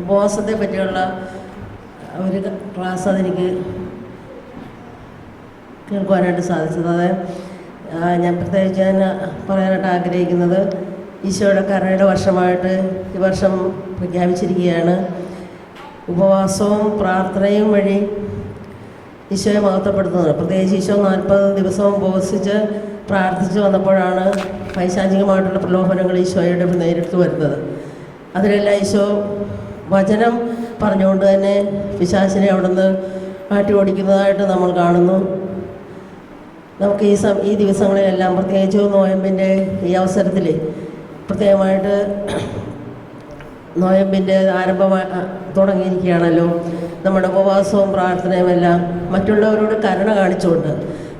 ഉപവാസത്തെ പറ്റിയുള്ള ഒരു ക്ലാസ് അതെനിക്ക് കേൾക്കുവാനായിട്ട് സാധിച്ചത്. അത് ഞാൻ പ്രത്യേകിച്ച് ഞാൻ പറയാനായിട്ട് ആഗ്രഹിക്കുന്നത്, ഈശോയുടെ കരുണയുടെ വർഷമായിട്ട് ഈ വർഷം പ്രഖ്യാപിച്ചിരിക്കുകയാണ്. ഉപവാസവും പ്രാർത്ഥനയും വഴി ഈശോയെ മഹത്വപ്പെടുത്തുന്നത്. പ്രത്യേകിച്ച് ഈശോ 40 ദിവസവും ഉപവസിച്ച് പ്രാർത്ഥിച്ച് വന്നപ്പോഴാണ് പൈശാചികമായിട്ടുള്ള പ്രലോഭനങ്ങൾ ഈശോയുടെ നേരിട്ട് വരുന്നത്. അതിലെല്ലാം ഈശോ വചനം പറഞ്ഞുകൊണ്ട് തന്നെ പിശാചിനെ അവിടുന്ന് മാറ്റി ഓടിക്കുന്നതായിട്ട് നമ്മൾ കാണുന്നു. നമുക്ക് ഈ ദിവസങ്ങളിലെല്ലാം, പ്രത്യേകിച്ച് നോയമ്പിൻ്റെ ഈ അവസരത്തിൽ പ്രത്യേകമായിട്ട് നോയമ്പിൻ്റെ ആരംഭമായി തുടങ്ങിയിരിക്കുകയാണല്ലോ. നമ്മുടെ ഉപവാസവും പ്രാർത്ഥനയും എല്ലാം മറ്റുള്ളവരോട് കരുണ കാണിച്ചുകൊണ്ട്,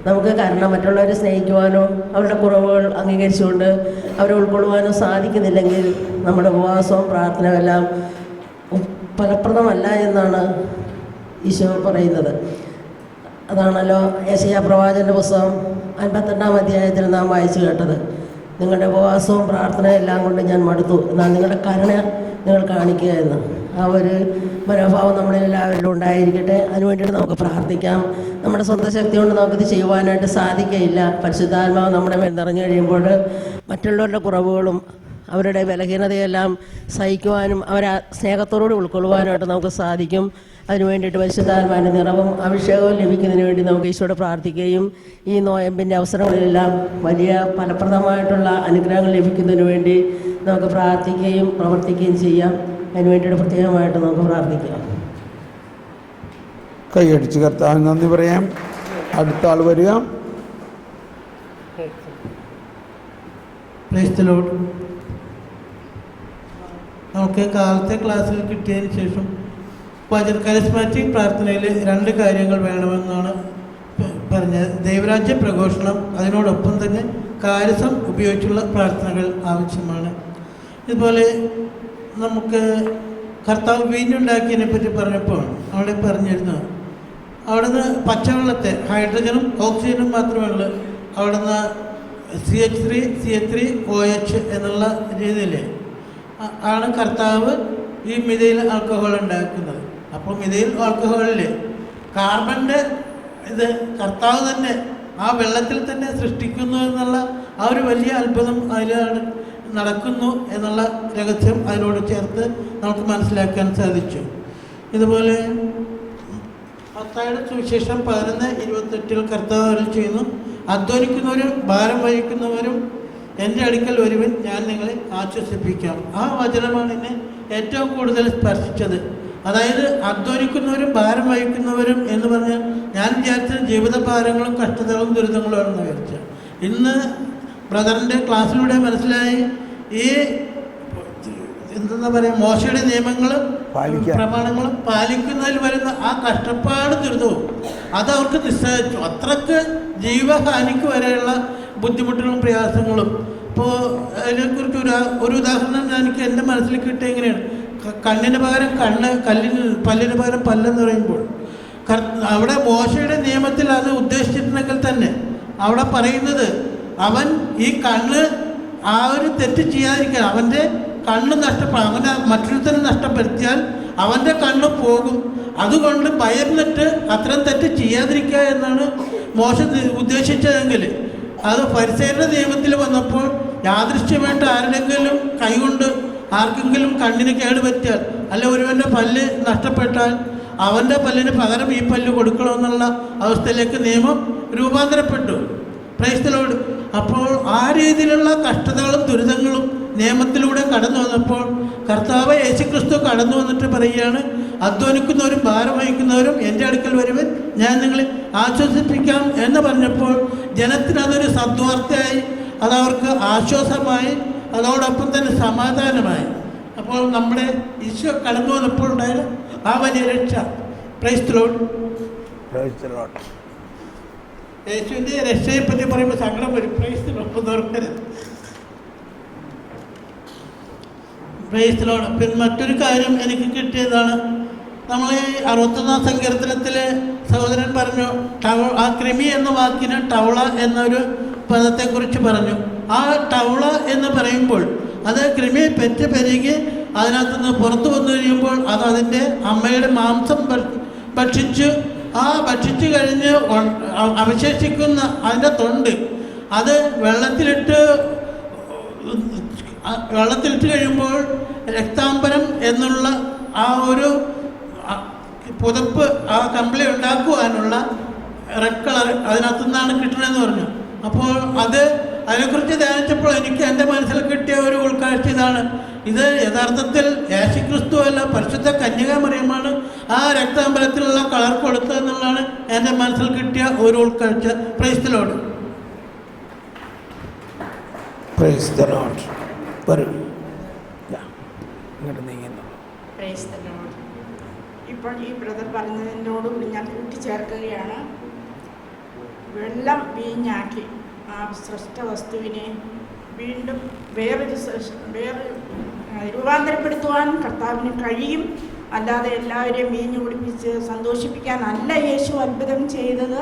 നമുക്ക് മറ്റുള്ളവരെ സ്നേഹിക്കുവാനോ അവരുടെ കുറവുകൾ അംഗീകരിച്ചുകൊണ്ട് അവരെ ഉൾക്കൊള്ളുവാനോ സാധിക്കുന്നില്ലെങ്കിൽ നമ്മുടെ ഉപവാസവും പ്രാർത്ഥനയും എല്ലാം ഫലപ്രദമല്ല എന്നാണ് ഈശോ പറയുന്നത്. അതാണല്ലോ യെശയ്യാ പ്രവാചകൻ്റെ പുസ്തകം 58-ാം അധ്യായത്തിൽ നാം വായിച്ചു കേട്ടത്. നിങ്ങളുടെ ഉപവാസവും പ്രാർത്ഥനയും എല്ലാം കൊണ്ട് ഞാൻ മടുത്തു, എന്നാൽ നിങ്ങളുടെ കരുണ നിങ്ങൾ കാണിക്കുക എന്ന്. ആ ഒരു മനോഭാവം നമ്മളെല്ലാവരിലും ഉണ്ടായിരിക്കട്ടെ. അതിനു വേണ്ടിയിട്ട് നമുക്ക് പ്രാർത്ഥിക്കാം. നമ്മുടെ സ്വന്തം ശക്തി കൊണ്ട് നമുക്കിത് ചെയ്യുവാനായിട്ട് സാധിക്കുകയില്ല. പരിശുദ്ധാത്മാവ് നമ്മുടെ മേൽ നിറഞ്ഞു കഴിയുമ്പോൾ മറ്റുള്ളവരുടെ കുറവുകളും അവരുടെ ബലഹീനതയെല്ലാം സഹിക്കുവാനും അവരെ സ്നേഹത്തോടുകൂടി ഉൾക്കൊള്ളുവാനായിട്ട് നമുക്ക് സാധിക്കും. അതിനു വേണ്ടിയിട്ട് പരിശുദ്ധാത്മാവിൻ്റെ നിറവും അഭിഷേകവും ലഭിക്കുന്നതിന് വേണ്ടി നമുക്ക് ഈശോയോട് പ്രാർത്ഥിക്കുകയും ഈ നോയമ്പിൻ്റെ അവസരങ്ങളിലെല്ലാം വലിയ ഫലപ്രദമായിട്ടുള്ള അനുഗ്രഹങ്ങൾ ലഭിക്കുന്നതിന് വേണ്ടി നമുക്ക് പ്രാർത്ഥിക്കുകയും പ്രവർത്തിക്കുകയും ചെയ്യാം. അതിനു വേണ്ടിയിട്ട് പ്രത്യേകമായിട്ട് നമുക്ക് പ്രാർത്ഥിക്കാം. കൈയടിച്ച് കർത്താവിന് നന്ദി പറയാം. അടുത്ത ആൾ വരിക. നമുക്ക് കാലത്തെ ക്ലാസ്സിൽ കിട്ടിയതിന് ശേഷം കരിസ്മാറ്റിക് പ്രാർത്ഥനയിൽ 2 കാര്യങ്ങൾ വേണമെന്നാണ് പറഞ്ഞത്. ദൈവരാജ്യ പ്രഘോഷണം, അതിനോടൊപ്പം തന്നെ കാരസം ഉപയോഗിച്ചുള്ള പ്രാർത്ഥനകൾ ആവശ്യമാണ്. ഇതുപോലെ നമുക്ക് കർത്താവ് വീഞ്ഞുണ്ടാക്കിയതിനെ പറ്റി പറഞ്ഞപ്പോൾ അവിടെ പറഞ്ഞിരുന്നു, അവിടുന്ന് പച്ചവെള്ളത്തെ ഹൈഡ്രജനും ഓക്സിജനും മാത്രമേ ഉള്ളൂ, അവിടുന്ന് CH3 CH3 OH എന്നുള്ള രീതിയിൽ ആണ് കർത്താവ് ഈ മിഥൈൽ ആൽക്കഹോൾ ഉണ്ടാക്കുന്നത്. അപ്പോൾ മിഥൈൽ ആൽക്കഹോളിൽ കാർബണിൻ്റെ ഇത് കർത്താവ് തന്നെ ആ വെള്ളത്തിൽ തന്നെ സൃഷ്ടിക്കുന്നു എന്നുള്ള ആ ഒരു വലിയ അത്ഭുതം അതിലാണ് നടക്കുന്നു എന്നുള്ള രഹസ്യം അതിനോട് ചേർത്ത് നമുക്ക് മനസ്സിലാക്കാൻ സാധിച്ചു. ഇതുപോലെ മത്തായിയുടെ സുവിശേഷം 11:28 കർത്താവ് അരുളി ചെയ്യുന്നു, അധ്വാനിക്കുന്നവരും ഭാരം വഹിക്കുന്നവരും എൻ്റെ അടുക്കൽ വരുവിൻ, ഞാൻ നിങ്ങളെ ആശ്വസിപ്പിക്കാം. ആ വചനമാണ് എന്നെ ഏറ്റവും കൂടുതൽ സ്പർശിച്ചത്. അതായത് അധ്വാനിക്കുന്നവരും ഭാരം വഹിക്കുന്നവരും എന്ന് പറഞ്ഞാൽ ഞാൻ വിചാരിച്ച ജീവിത ഭാരങ്ങളും കഷ്ടതകളും ദുരിതങ്ങളും ആണെന്ന് വിചാരിച്ച. ഇന്ന് ബ്രദറിൻ്റെ ക്ലാസ്സിലൂടെ മനസ്സിലായി, ഈ എന്താ പറയുക, മോശയുടെ നിയമങ്ങളും പ്രമാണങ്ങളും പാലിക്കുന്നതിൽ വരുന്ന ആ കഷ്ടപ്പാട് ദുരിതവും അതവർക്ക് നിസ്സഹിച്ചു. അത്രക്ക് ജീവഹാനിക്ക് വരെയുള്ള ബുദ്ധിമുട്ടുകളും പ്രയാസങ്ങളും. ഇപ്പോൾ അതിനെക്കുറിച്ച് ഒരു ഉദാഹരണം എനിക്ക് എൻ്റെ മനസ്സിൽ കിട്ടിയ എങ്ങനെയാണ്, കണ്ണിന് പകരം കണ്ണ്, പല്ലിന് പകരം പല്ലെന്ന് പറയുമ്പോൾ അവിടെ മോശയുടെ നിയമത്തിൽ അത് ഉദ്ദേശിച്ചിട്ടുണ്ടെങ്കിൽ തന്നെ അവിടെ പറയുന്നത്, അവൻ ഈ കണ്ണ് ആ ഒരു തെറ്റ് ചെയ്യാതിരിക്കാൻ, അവൻ്റെ കണ്ണ് നഷ്ടപ്പെടും, അവനെ മറ്റൊരുത്തനെ നഷ്ടപ്പെടുത്തിയാൽ അവൻ്റെ കണ്ണ് പോകും. അതുകൊണ്ട് ഭയന്നിട്ട് അത്തരം തെറ്റ് ചെയ്യാതിരിക്കുക എന്നാണ് മോശ ഉദ്ദേശിച്ചതെങ്കിൽ, അത് ഫരിസേയരുടെ നിയമത്തിൽ വന്നപ്പോൾ യാദൃശ്യമായിട്ട് ആരുടെങ്കിലും കൈകൊണ്ട് ആർക്കെങ്കിലും കണ്ണിന് കേടുപറ്റിയാൽ, അല്ല ഒരുവൻ്റെ പല്ല് നഷ്ടപ്പെട്ടാൽ അവൻ്റെ പല്ലിന് പകരം ഈ പല്ല് കൊടുക്കണമെന്നുള്ള അവസ്ഥയിലേക്ക് നിയമം രൂപാന്തരപ്പെട്ടു. Price the Lord. അപ്പോൾ ആ രീതിയിലുള്ള കഷ്ടതകളും ദുരിതങ്ങളും നിയമത്തിലൂടെ കടന്നു വന്നപ്പോൾ കർത്താവ് യേശുക്രിസ്തു കടന്നു വന്നിട്ട് പറയുകയാണ്, അധ്വാനിക്കുന്നവരും ഭാരം വഹിക്കുന്നവരും എൻ്റെ അടുക്കൽ വരുവൻ, ഞാൻ നിങ്ങളെ ആശ്വസിപ്പിക്കാം എന്ന് പറഞ്ഞപ്പോൾ ജനത്തിന് അതൊരു സദ്വാർത്തയായി, അതവർക്ക് ആശ്വാസമായി, അതോടൊപ്പം തന്നെ സമാധാനമായി. അപ്പോൾ നമ്മുടെ ഈശോ കടന്നു വന്നപ്പോൾ ഉണ്ടായ ആ വലിയ രക്ഷ. Praise the lord. യേശുവിൻ്റെ രക്ഷയെ പറ്റി പറയുമ്പോൾ സങ്കടം വരും. Praise the lord. ഓർക്കരുത്. Praise the lord. പിന്നെ മറ്റൊരു കാര്യം എനിക്ക് കിട്ടിയതാണ്, നമ്മൾ ഈ 61-ാം സങ്കീർത്തനത്തിൽ സഹോദരൻ പറഞ്ഞു, ആ കൃമി എന്ന വാക്കിന് ടൗള എന്നൊരു പദത്തെക്കുറിച്ച് പറഞ്ഞു. ആ ടൗള എന്ന് പറയുമ്പോൾ അത് കൃമി പെറ്റ് പെരുകി അതിനകത്തുനിന്ന് പുറത്തു വന്നു കഴിയുമ്പോൾ അത് അതിൻ്റെ അമ്മയുടെ മാംസം ഭക്ഷിച്ചു കഴിഞ്ഞ് അവശേഷിക്കുന്ന അതിൻ്റെ തൊണ്ട് അത് വെള്ളത്തിലിട്ട് കഴിയുമ്പോൾ രക്താംബരം എന്നുള്ള ആ ഒരു പുതപ്പ് ആ കമ്പിളി ഉണ്ടാക്കുവാനുള്ള റെഡ് കളർ അതിനകത്തു നിന്നാണ് കിട്ടണമെന്ന് പറഞ്ഞു. അപ്പോൾ അതിനെക്കുറിച്ച് ധ്യാനിച്ചപ്പോൾ എനിക്ക് എൻ്റെ മനസ്സിൽ കിട്ടിയ ഒരു ഉൾക്കാഴ്ച ഇതാണ്. ഇത് യഥാർത്ഥത്തിൽ യേശുക്രിസ്തു അല്ല, പരിശുദ്ധ കന്യകാമറിയമാണ് ആ രക്താംബരത്തിലുള്ള കളർ കൊടുത്തതെന്നുള്ളതാണ് എൻ്റെ മനസ്സിൽ കിട്ടിയ ഒരു ഉൾക്കാഴ്ച. Price the Lord. Price the Lord. വരൂ, ഇങ്ങോട്ട് നീങ്ങുന്നു. Price the Lord. ഇപ്പോൾ ഈ ബ്രദർ പറഞ്ഞതിനോടുകൂടി ഞാൻ കൂട്ടിച്ചേർക്കുകയാണ്. വെള്ളം വീഞ്ഞാക്കി ആ സൃഷ്ട വസ്തുവിനെ വീണ്ടും വേറെ രൂപാന്തരപ്പെടുത്തുവാൻ കർത്താവിന് കഴിയും. അല്ലാതെ എല്ലാവരെയും വീഞ്ഞ് കുടിപ്പിച്ച് സന്തോഷിപ്പിക്കാനല്ല യേശു അത്ഭുതം ചെയ്തത്.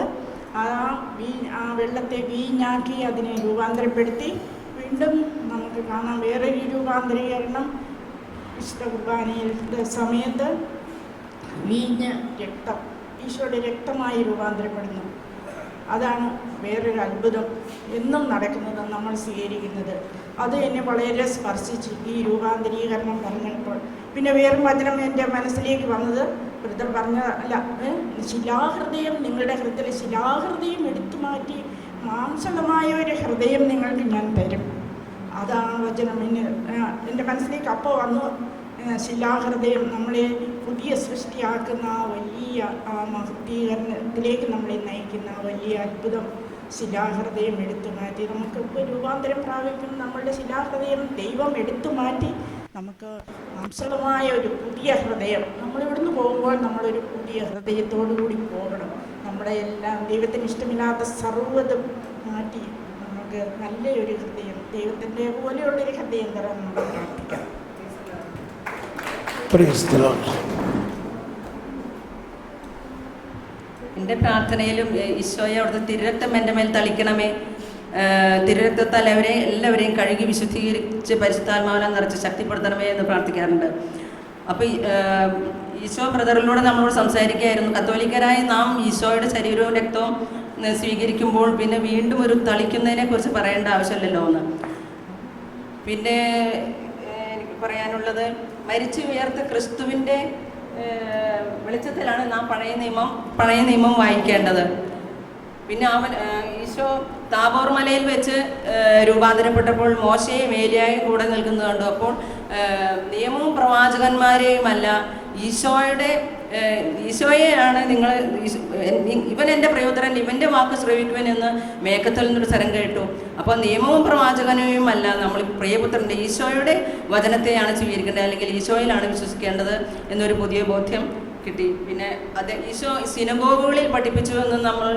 ആ വെള്ളത്തെ വീഞ്ഞാക്കി അതിനെ രൂപാന്തരപ്പെടുത്തി വീണ്ടും നമുക്ക് കാണാം വേറൊരു രൂപാന്തരീകരണം വിശുദ്ധ കുർബാനയുടെ സമയത്ത് വീഞ്ഞ് രക്തം ഈശോയുടെ രക്തമായി രൂപാന്തരപ്പെടുന്നു. അതാണ് വേറൊരു അത്ഭുതം എന്നും നടക്കുന്നത്, നമ്മൾ സ്വീകരിക്കുന്നത്. അത് എന്നെ വളരെ സ്പർശിച്ചു ഈ രൂപാന്തരീകരണം പറഞ്ഞപ്പോൾ. പിന്നെ വേറൊരു വചനം എൻ്റെ മനസ്സിലേക്ക് വന്നത് ബ്രദർ പറഞ്ഞതല്ല, ശിലാഹൃദയം നിങ്ങളുടെ ഹൃദയത്തിലെ ശിലാഹൃദയം എടുത്തു മാറ്റി മാംസളമായ ഒരു ഹൃദയം നിങ്ങൾക്ക് ഞാൻ തരും. അതാണ് വചനം എൻ്റെ മനസ്സിലേക്ക് അപ്പോൾ വന്നു. ശിലാഹൃദയം നമ്മളെ പുതിയ സൃഷ്ടിയാക്കുന്ന ആ വലിയ ആ മഹത്വീകരണത്തിലേക്ക് നമ്മളെ നയിക്കുന്ന വലിയ അത്ഭുതം ശിലാഹൃദയം എടുത്തു മാറ്റി നമുക്ക് രൂപാന്തരം പ്രാപിക്കും. നമ്മളുടെ ശിലാഹൃദയം ദൈവം എടുത്തു മാറ്റി നമുക്ക് മാംസളമായ ഒരു പുതിയ ഹൃദയം. നമ്മളിവിടുന്ന് പോകുമ്പോൾ നമ്മളൊരു പുതിയ ഹൃദയത്തോടു കൂടി പോകണം. നമ്മുടെ എല്ലാം ദൈവത്തിന് ഇഷ്ടമില്ലാത്ത സർവ്വതും മാറ്റി നമുക്ക് നല്ലൊരു ഹൃദയം, ദൈവത്തിൻ്റെ പോലെയുള്ളൊരു ഹൃദയം തരാൻ നമുക്ക് പ്രാർത്ഥിക്കാം. എൻ്റെ പ്രാർത്ഥനയിലും ഈശോയെ അവിടുത്തെ തിരുരക്തം എൻ്റെ മേൽ തളിക്കണമേ, തിരുരക്തത്താൽ എല്ലാവരെയും കഴുകി വിശുദ്ധീകരിച്ച് പരിശുദ്ധാത്മാവിനെ നിറച്ച് ശക്തിപ്പെടുത്തണമേ എന്ന് പ്രാർത്ഥിക്കാറുണ്ട്. അപ്പോൾ ഈശോ ബ്രദറിലൂടെ നമ്മളോട് സംസാരിക്കുകയായിരുന്നു. കത്തോലിക്കരായ നാം ഈശോയുടെ ശരീരവും രക്തവും സ്വീകരിക്കുമ്പോൾ പിന്നെ വീണ്ടും ഒരു തളിക്കുന്നതിനെ കുറിച്ച് പറയേണ്ട ആവശ്യമില്ലല്ലോ എന്ന്. പിന്നെ എനിക്ക് പറയാനുള്ളത്, മരിച്ചു ഉയർത്ത ക്രിസ്തുവിൻ്റെ വെളിച്ചത്തിലാണ് നാം പഴയ നിയമം വായിക്കേണ്ടത്. പിന്നെ ഈശോ താബോർ മലയിൽ വെച്ച് രൂപാന്തരപ്പെട്ടപ്പോൾ മോശയും ഏലിയായും കൂടെ നിൽക്കുന്നത് കണ്ടു. അപ്പോൾ നിയമവും പ്രവാചകന്മാരെയുമല്ല, ഈശോയെയാണ് നിങ്ങൾ, ഇവൻ എൻ്റെ പ്രിയപുത്രൻ, ഇവൻ്റെ വാക്ക് ശ്രവിക്കുവൻ എന്ന് മേഘത്തിൽ നിന്നൊരു സ്വരം കേട്ടു. അപ്പോൾ നിയമവും പ്രവാചകനെയുമല്ല, നമ്മൾ പ്രിയപുത്രൻ്റെ ഈശോയുടെ വചനത്തെയാണ് സ്വീകരിക്കേണ്ടത്, അല്ലെങ്കിൽ ഈശോയിലാണ് വിശ്വസിക്കേണ്ടത് എന്നൊരു പുതിയ ബോധ്യം കിട്ടി. പിന്നെ അത് ഈശോ സിനഗോഗുകളിൽ പഠിപ്പിച്ചു എന്ന് നമ്മൾ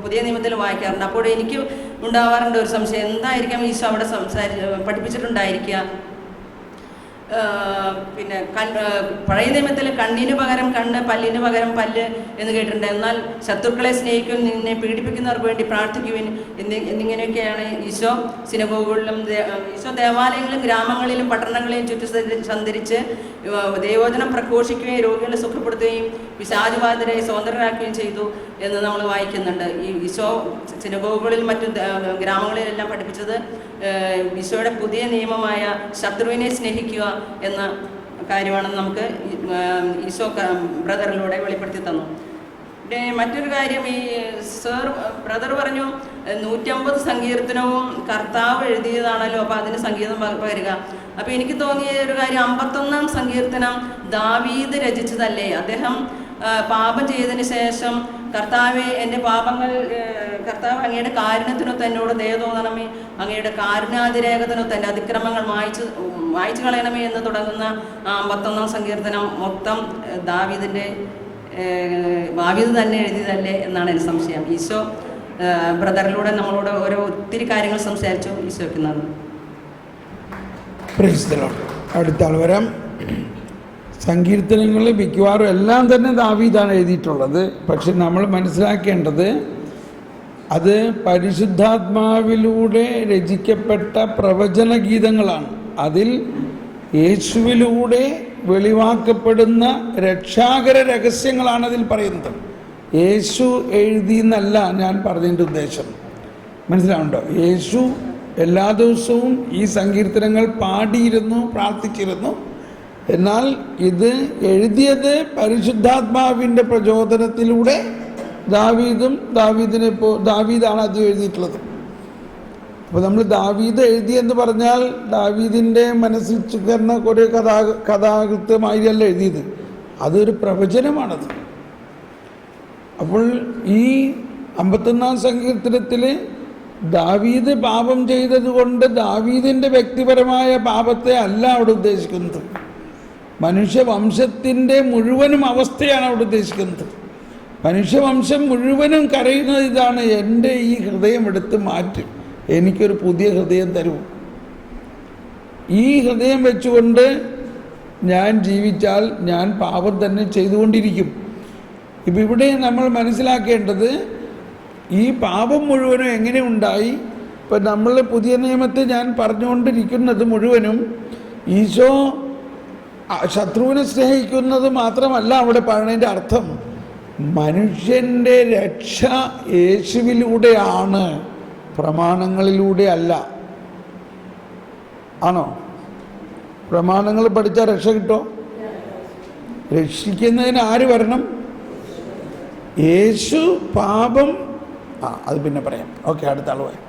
പുതിയ നിയമത്തിൽ വായിക്കാറുണ്ട്. അപ്പോൾ എനിക്ക് ഉണ്ടാവാറുണ്ട് ഒരു സംശയം, എന്തായിരിക്കാം ഈശോ അവിടെ പഠിപ്പിച്ചിട്ടുണ്ടായിരിക്കുക. പിന്നെ പഴയ നിയമത്തിൽ കണ്ണിന് പകരം കണ്ണ്, പല്ലിന് പകരം പല്ല് എന്ന് കേട്ടിട്ടുണ്ട്. എന്നാൽ ശത്രുക്കളെ സ്നേഹിക്കും, നിന്നെ പീഡിപ്പിക്കുന്നവർക്ക് വേണ്ടി പ്രാർത്ഥിക്കുവിൻ എന്നിങ്ങനെയൊക്കെയാണ് ഈശോ സിനഗോഗുകളിലും ഈശോ ദേവാലയങ്ങളിലും ഗ്രാമങ്ങളിലും പട്ടണങ്ങളിലും ചുറ്റി സഞ്ചരിച്ച് ദൈവവചനം പ്രഘോഷിക്കുകയും രോഗികളെ സുഖപ്പെടുത്തുകയും പിശാചുബാധിതരെ സ്വതന്ത്രരാക്കുകയും ചെയ്തു എന്ന് നമ്മൾ വായിക്കുന്നുണ്ട്. ഈ ഈശോ സിനഗോഗുകളിൽ മറ്റു ഗ്രാമങ്ങളിലെല്ലാം പഠിപ്പിച്ചത് ഈശോയുടെ പുതിയ നിയമമായ ശത്രുവിനെ സ്നേഹിക്കുക എന്ന കാര്യമാണെന്ന് നമുക്ക് ഈശോ ബ്രദറിലൂടെ വെളിപ്പെടുത്തി തന്നു. പിന്നെ മറ്റൊരു കാര്യം, ഈ ബ്രദർ പറഞ്ഞു 150 സങ്കീർത്തനവും കർത്താവ് എഴുതിയതാണല്ലോ, അപ്പോൾ അതിന് സംഗീതം പകരുക. അപ്പോൾ എനിക്ക് തോന്നിയ ഒരു കാര്യം, 51-ാം സങ്കീർത്തനം ദാവീദ് രചിച്ചതല്ലേ? അദ്ദേഹം പാപം ചെയ്തതിന് ശേഷം കർത്താവെ എൻ്റെ പാപങ്ങൾ, കർത്താവ് അങ്ങയുടെ കാരുണ്യത്തിനൊത്ത് എന്നോട് ദയ തോന്നണമേ, അങ്ങയുടെ കാരുണ്യാതിരേകത്തിനൊത്ത് എൻ്റെ അതിക്രമങ്ങൾ മായ്ച്ചു കളയണമേ എന്ന് തുടങ്ങുന്ന 51-ാം സങ്കീർത്തനം മൊത്തം ദാവീദ് തന്നെ എഴുതിയതല്ലേ എന്നാണ് എൻ്റെ സംശയം. ഈശോ ബ്രദറിലൂടെ നമ്മളോട് ഒത്തിരി കാര്യങ്ങൾ സംസാരിച്ചു. ഈശോയ്ക്ക് നന്ദി. അടുത്ത ആൾ വരാം. സങ്കീർത്തനങ്ങൾ മിക്കവാറും എല്ലാം തന്നെ ദാവീദാണ് എഴുതിയിട്ടുള്ളത്. പക്ഷെ നമ്മൾ മനസ്സിലാക്കേണ്ടത് അത് പരിശുദ്ധാത്മാവിലൂടെ രചിക്കപ്പെട്ട പ്രവചന ഗീതങ്ങളാണ്. അതിൽ യേശുവിലൂടെ വെളിവാക്കപ്പെടുന്ന രക്ഷാകര രഹസ്യങ്ങളാണ് അതിൽ പറയുന്നത്. യേശു എഴുതിയെന്നല്ല ഞാൻ പറഞ്ഞതിൻ്റെ ഉദ്ദേശം. മനസ്സിലാവുണ്ടോ? യേശു എല്ലാ ദിവസവും ഈ സങ്കീർത്തനങ്ങൾ പാടിയിരുന്നു, പ്രാർത്ഥിച്ചിരുന്നു. എന്നാൽ ഇത് എഴുതിയത് പരിശുദ്ധാത്മാവിൻ്റെ പ്രചോദനത്തിലൂടെ ദാവീദാണ് അത് എഴുതിയിട്ടുള്ളത്. അപ്പോൾ നമ്മൾ ദാവീദ് എഴുതിയെന്ന് പറഞ്ഞാൽ ദാവീദിൻ്റെ മനസ്സിൽ ചുകർന്ന കുറേ കഥാകൃത്യമായല്ല എഴുതിയത്, അതൊരു പ്രവചനമാണത്. അപ്പോൾ ഈ 51-ാം സങ്കീർത്തനത്തിൽ ദാവീദ് പാപം ചെയ്തതുകൊണ്ട് ദാവീദിൻ്റെ വ്യക്തിപരമായ പാപത്തെ അല്ല അവിടെ ഉദ്ദേശിക്കുന്നത്. മനുഷ്യവംശത്തിൻ്റെ മുഴുവനും അവസ്ഥയാണ് അവിടെ ഉദ്ദേശിക്കുന്നത്. മനുഷ്യവംശം മുഴുവനും കരയുന്നത് ഇതാണ്: എൻ്റെ ഈ ഹൃദയം എടുത്ത് മാറ്റും, എനിക്കൊരു പുതിയ ഹൃദയം തരൂ. ഈ ഹൃദയം വെച്ചുകൊണ്ട് ഞാൻ ജീവിച്ചാൽ ഞാൻ പാപം തന്നെ ചെയ്തുകൊണ്ടിരിക്കും. ഇപ്പം ഇവിടെ നമ്മൾ മനസ്സിലാക്കേണ്ടത് ഈ പാപം മുഴുവനും എങ്ങനെ ഉണ്ടായി. ഇപ്പം നമ്മൾ പുതിയ നിയമത്തെ ഞാൻ പറഞ്ഞുകൊണ്ടിരിക്കുന്നത് മുഴുവനും ഈശോ ശത്രുവിനെ സ്നേഹിക്കുന്നത് മാത്രമല്ല അവിടെ പറയുന്നതിൻ്റെ അർത്ഥം. മനുഷ്യൻ്റെ രക്ഷ യേശുവിലൂടെയാണ്, പ്രമാണങ്ങളിലൂടെ അല്ല. ആണോ? പ്രമാണങ്ങൾ പഠിച്ചാൽ രക്ഷ കിട്ടോ? രക്ഷിക്കുന്നതിന് ആര് വരണം? യേശു. പാപം അത് പിന്നെ പറയാം. ഓക്കെ, അടുത്ത ആൾ പോയി.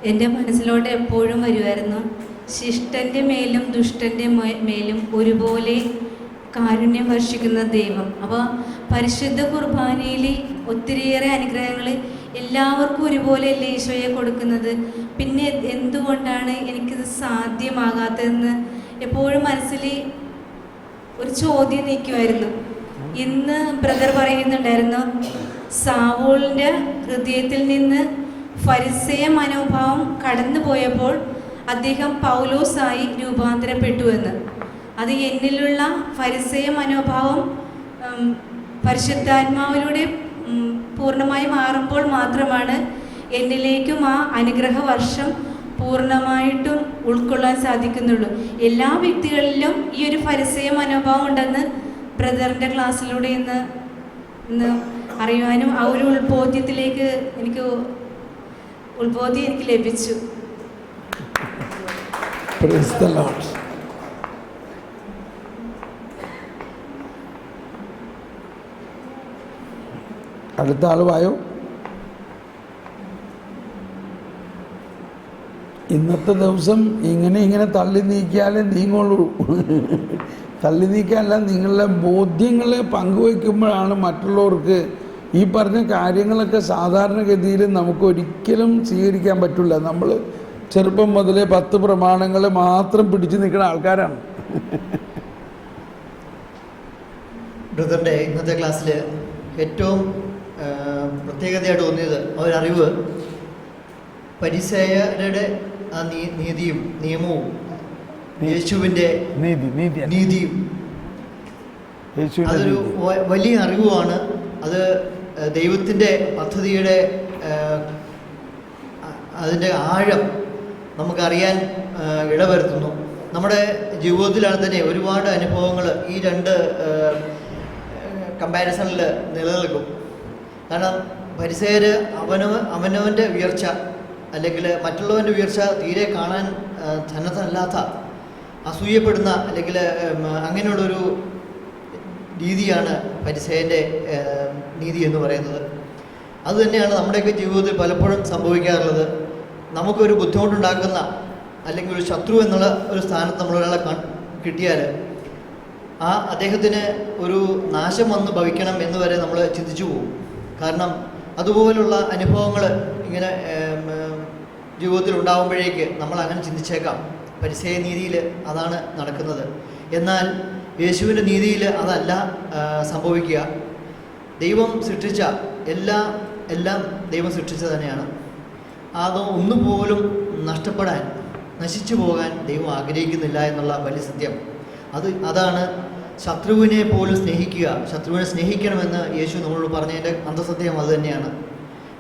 എൻ്റെ മനസ്സിലോട്ട് എപ്പോഴും വരുമായിരുന്നു, ശിഷ്ടൻ്റെ മേലും ദുഷ്ടൻ്റെ മേലും ഒരുപോലെ കാരുണ്യം വർഷിക്കുന്ന ദൈവം. അപ്പോൾ പരിശുദ്ധ കുർബാനയിൽ ഒത്തിരിയേറെ അനുഗ്രഹങ്ങൾ എല്ലാവർക്കും ഒരുപോലെ അല്ലേ ഈശോയെ കൊടുക്കുന്നത്. പിന്നെ എന്തുകൊണ്ടാണ് എനിക്കിത് സാധ്യമാകാത്തതെന്ന് എപ്പോഴും മനസ്സിൽ ഒരു ചോദ്യം നിൽക്കുമായിരുന്നു. ഇന്ന് ബ്രദർ പറയുന്നുണ്ടായിരുന്നു, സാവൂളിൻ്റെ ഹൃദയത്തിൽ നിന്ന് ഫരിസേയ മനോഭാവം കടന്നു പോയപ്പോൾ അദ്ദേഹം പൗലോസായി രൂപാന്തരപ്പെട്ടു എന്ന്. അത് എന്നിലുള്ള ഫരിസേയ മനോഭാവം പരിശുദ്ധാത്മാവിലൂടെ പൂർണ്ണമായി മാറുമ്പോൾ മാത്രമാണ് എന്നിലേക്കും ആ അനുഗ്രഹ വർഷം പൂർണ്ണമായിട്ടും ഉൾക്കൊള്ളാൻ സാധിക്കുന്നുള്ളൂ. എല്ലാ വ്യക്തികളിലും ഈ ഒരു ഫരിസേയ മനോഭാവം ഉണ്ടെന്ന് ബ്രദറിൻ്റെ ക്ലാസ്സിലൂടെ ഇന്ന് അറിയുവാനും ആ ഒരു ഉത്ബോധ്യത്തിലേക്ക് എനിക്ക് ലഭിച്ചു. അടുത്ത ആൾ വായോ. ഇന്നത്തെ ദിവസം ഇങ്ങനെ തള്ളി നീക്കിയാലേ നീങ്ങുള്ളൂ. തള്ളി നീക്കാനല്ല, നിങ്ങളുടെ ബോധ്യങ്ങൾ പങ്കുവയ്ക്കുമ്പോഴാണ് മറ്റുള്ളവർക്ക് ഈ പറഞ്ഞ കാര്യങ്ങളൊക്കെ സാധാരണഗതിയിൽ നമുക്ക് ഒരിക്കലും സ്വീകരിക്കാൻ പറ്റില്ല. നമ്മൾ ചെറുപ്പം മുതലേ 10 പ്രമാണങ്ങൾ മാത്രം പിടിച്ചു നിൽക്കുന്ന ആൾക്കാരാണ്. ബ്രദറിൻ്റെ ഇന്നത്തെ ക്ലാസ്സിൽ ഏറ്റവും പ്രത്യേകതയായിട്ട് തോന്നിയത് ഒരറിവ്, പരിസയരുടെ ആ നീതിയും നിയമവും യേശുവിൻ്റെ നീതിയും അതൊരു വലിയ അറിവുമാണ്. അത് ദൈവത്തിൻ്റെ പദ്ധതിയുടെ അതിൻ്റെ ആഴം നമുക്കറിയാൻ ഇടവരുത്തുന്നു. നമ്മുടെ ജീവിതത്തിലാണ് തന്നെ ഒരുപാട് അനുഭവങ്ങൾ ഈ രണ്ട് കമ്പാരിസണിൽ നിലനിൽക്കും. കാരണം പരിസയർ അവനവൻ്റെ ഉയർച്ച അല്ലെങ്കിൽ മറ്റുള്ളവൻ്റെ ഉയർച്ച തീരെ കാണാൻ സന്നദ്ധമല്ലാത്ത, അസൂയപ്പെടുന്ന അല്ലെങ്കിൽ അങ്ങനെയുള്ളൊരു രീതിയാണ് പരിസയൻ്റെ നീതി എന്ന് പറയുന്നത്. അതുതന്നെയാണ് നമ്മുടെയൊക്കെ ജീവിതത്തിൽ പലപ്പോഴും സംഭവിക്കാറുള്ളത്. നമുക്കൊരു ബുദ്ധിമുട്ടുണ്ടാക്കുന്ന അല്ലെങ്കിൽ ഒരു ശത്രു എന്നുള്ള ഒരു സ്ഥാനത്ത് നമ്മളൊരാളെ കിട്ടിയാൽ അദ്ദേഹത്തിന് ഒരു നാശം വന്ന് ഭവിക്കണം എന്ന് വരെ നമ്മൾ ചിന്തിച്ചു പോകും. കാരണം അതുപോലുള്ള അനുഭവങ്ങൾ ഇങ്ങനെ ജീവിതത്തിൽ ഉണ്ടാകുമ്പോഴേക്ക് നമ്മൾ അങ്ങനെ ചിന്തിച്ചേക്കാം. പരിസയ നീതിയിൽ അതാണ് നടക്കുന്നത്. എന്നാൽ യേശുവിൻ്റെ നീതിയിൽ അതല്ല സംഭവിക്കുക. ദൈവം സൃഷ്ടിച്ച എല്ലാം ദൈവം സൃഷ്ടിച്ചത് തന്നെയാണ്. അത് ഒന്നുപോലും നഷ്ടപ്പെടാൻ, നശിച്ചു പോകാൻ ദൈവം ആഗ്രഹിക്കുന്നില്ല എന്നുള്ള വലിയ സത്യം. അതാണ് ശത്രുവിനെ പോലും സ്നേഹിക്കുക, ശത്രുവിനെ സ്നേഹിക്കണമെന്ന് യേശു നമ്മളോട് പറഞ്ഞതിൻ്റെ അന്തസത്യം അത് തന്നെയാണ്.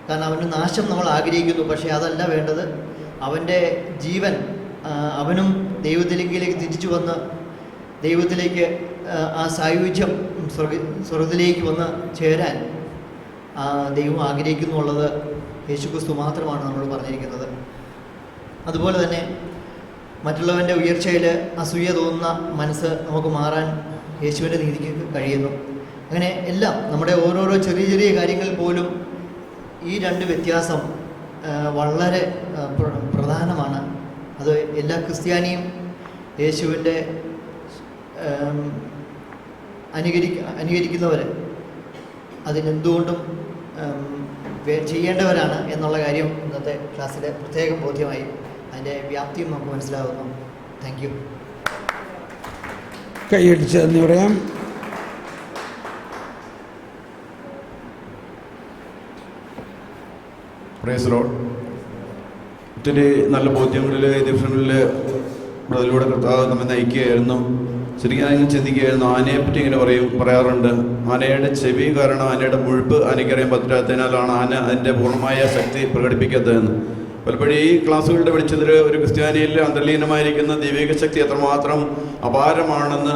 കാരണം അവൻ്റെ നാശം നമ്മൾ ആഗ്രഹിക്കുന്നു, പക്ഷേ അതല്ല വേണ്ടത്. അവൻ്റെ ജീവൻ അവനും ദൈവത്തിലേക്ക് തിരിച്ചു വന്ന് ദൈവത്തിലേക്ക് ആ സായുജ്യം സ്വർഗത്തിലേക്ക് വന്ന് ചേരാൻ ദൈവം ആഗ്രഹിക്കുന്നു ഉള്ളത് യേശുക്രിസ്തു മാത്രമാണ് നമ്മളോട് പറഞ്ഞിരിക്കുന്നത്. അതുപോലെ തന്നെ മറ്റുള്ളവൻ്റെ ഉയർച്ചയിൽ അസൂയ തോന്നുന്ന മനസ്സ് നമുക്ക് മാറാൻ യേശുവിൻ്റെ നീതിക്ക് കഴിയുന്നു. അങ്ങനെ എല്ലാം നമ്മുടെ ഓരോരോ ചെറിയ ചെറിയ കാര്യങ്ങളിൽ പോലും ഈ രണ്ട് വ്യത്യാസം വളരെ പ്രധാനമാണ്. അത് എല്ലാ ക്രിസ്ത്യാനിയും യേശുവിൻ്റെ അനുകരിക്കുന്നവർ അതിനെന്തുകൊണ്ടും ചെയ്യേണ്ടവരാണ് എന്നുള്ള കാര്യം ഇന്നത്തെ ക്ലാസ്സിൽ പ്രത്യേകം ബോധ്യമായി. അതിൻ്റെ വ്യാപ്തിയും നമുക്ക് മനസ്സിലാകുന്നു. Thank you. കൈയടിച്ച് എന്ന് പറയാം. Praise lord. ഒത്തിരി നല്ല ബോധ്യങ്ങളിൽ ഈ ദിവസങ്ങളിൽ അതിലൂടെ കർത്താവ് നമ്മെ നയിക്കുകയായിരുന്നു. ശരിക്കും ഞാൻ ചിന്തിക്കുകയായിരുന്നു, ആനയെപ്പറ്റി ഇങ്ങനെ പറയാറുണ്ട്, ആനയുടെ ചെവി കാരണം ആനയുടെ മുഴുപ്പ് ആനയ്ക്കറിയാൻ പറ്റാത്തതിനാലാണ് ആന അതിൻ്റെ പൂർണ്ണമായ ശക്തി പ്രകടിപ്പിക്കാത്തതെന്ന്. പലപ്പോഴും ഈ ക്ലാസ്സുകളുടെ വെളിച്ചത്തിൽ ഒരു ക്രിസ്ത്യാനിയിൽ അന്തർലീനമായിരിക്കുന്ന ദൈവിക ശക്തി എത്രമാത്രം അപാരമാണെന്ന്